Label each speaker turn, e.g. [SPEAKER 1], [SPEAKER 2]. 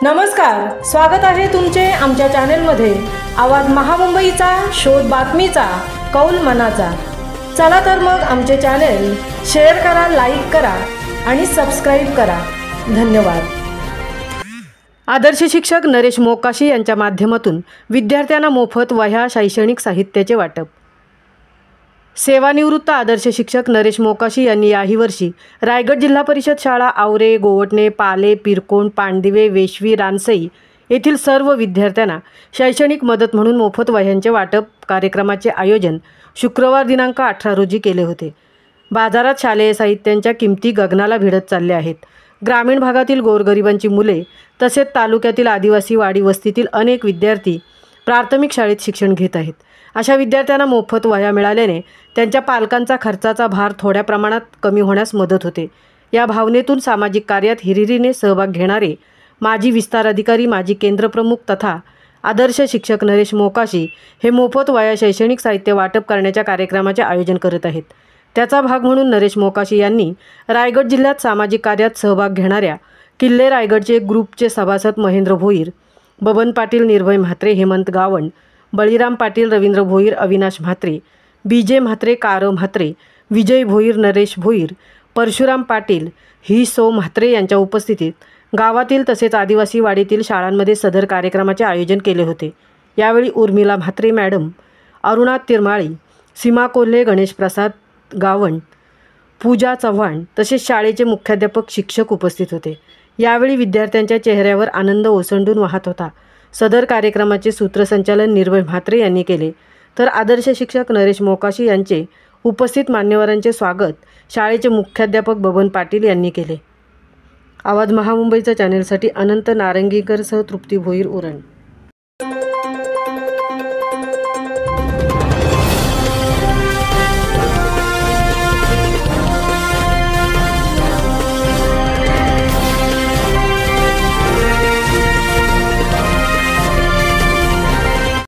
[SPEAKER 1] नमस्कार, स्वागत आहे तुमचे आमच्या चॅनेलमध्ये। आवाज महामुंबईचा, शोध बातमीचा, कौल मनाचा। चला तर मग आमचे चॅनेल शेअर करा, लाईक करा आणि सबस्क्राइब करा। धन्यवाद। आदर्श शिक्षक नरेश मोकाशी यांच्या माध्यमातून विद्यार्थ्यांना मोफत वह्या, शैक्षणिक साहित्याचे वाटप। सेवानिवृत्त आदर्श शिक्षक नरेश मोकाशी यांनी याही वर्षी रायगड जिल्हा परिषद शाळा आवरे, गोवटणे, पाले, पिरकोण, पांडदिवे, वेशवी, रानसई येथील सर्व विद्यार्थ्यांना शैक्षणिक मदत म्हणून मोफत वह्यांचे वाटप कार्यक्रमाचे आयोजन शुक्रवार दिनांक 18 रोजी केले होते। बाजारात शालेय साहित्यांच्या किमती गगनाला भिडत चालल्या आहेत। ग्रामीण भागातील गोरगरिबांची मुले तसेच तालुक्यातील आदिवासी वाडी वस्तीतील अनेक विद्यार्थी प्राथमिक शाळेत शिक्षण घेत आहेत। अशा विद्यार्थ्यांना मोफत वह्या मिळाल्याने त्यांच्या पालकांचा खर्चाचा भार थोड्या प्रमाणात कमी होण्यास मदत होते। या भावनेतून सामाजिक कार्यात हिरिरीने सहभाग घेणारे माजी विस्तार अधिकारी, माजी केंद्रप्रमुख तथा आदर्श शिक्षक नरेश मोकाशी हे मोफत वह्या, शैक्षणिक साहित्य वाटप करण्याच्या कार्यक्रमाचे आयोजन करत आहेत। त्याचा भाग म्हणून नरेश मोकाशी यांनी रायगड जिल्ह्यात सामाजिक कार्यात सहभाग घेणाऱ्या किल्ले रायगडचे ग्रुपचे सभासद महेंद्र भोईर, बबन पाटील, निर्भय म्हात्रे, हेमंत गावण, बळीराम पाटील, रवींद्र भोईर, अविनाश म्हात्रे, बीजे म्हात्रे, कारव म्हात्रे, विजय भोईर, नरेश भोईर, परशुराम पाटील, ही सो म्हात्रे यांच्या उपस्थितीत गावातील तसेच आदिवासी वाडीतील शाळांमध्ये सदर कार्यक्रमाचे आयोजन केले होते। यावेळी उर्मिला म्हात्रे मॅडम, अरुणा तिरमाळी, सीमा कोल्हे, गणेश प्रसाद गावण, पूजा चव्हाण तसेच शाळेचे मुख्याध्यापक, शिक्षक उपस्थित होते। यावेळी विद्यार्थ्यांच्या चेहऱ्यावर आनंद ओसंडून वाहत होता। सदर कार्यक्रमाचे सूत्रसंचालन निर्भय म्हात्रे यांनी केले, तर आदर्श शिक्षक नरेश मोकाशी यांचे उपस्थित मान्यवरांचे स्वागत शाळेचे मुख्याध्यापक बबन पाटील यांनी केले। आवाज महामुंबईच्या चॅनेलसाठी अनंत नारंगीकरसह तृप्ती भोईर, उरण।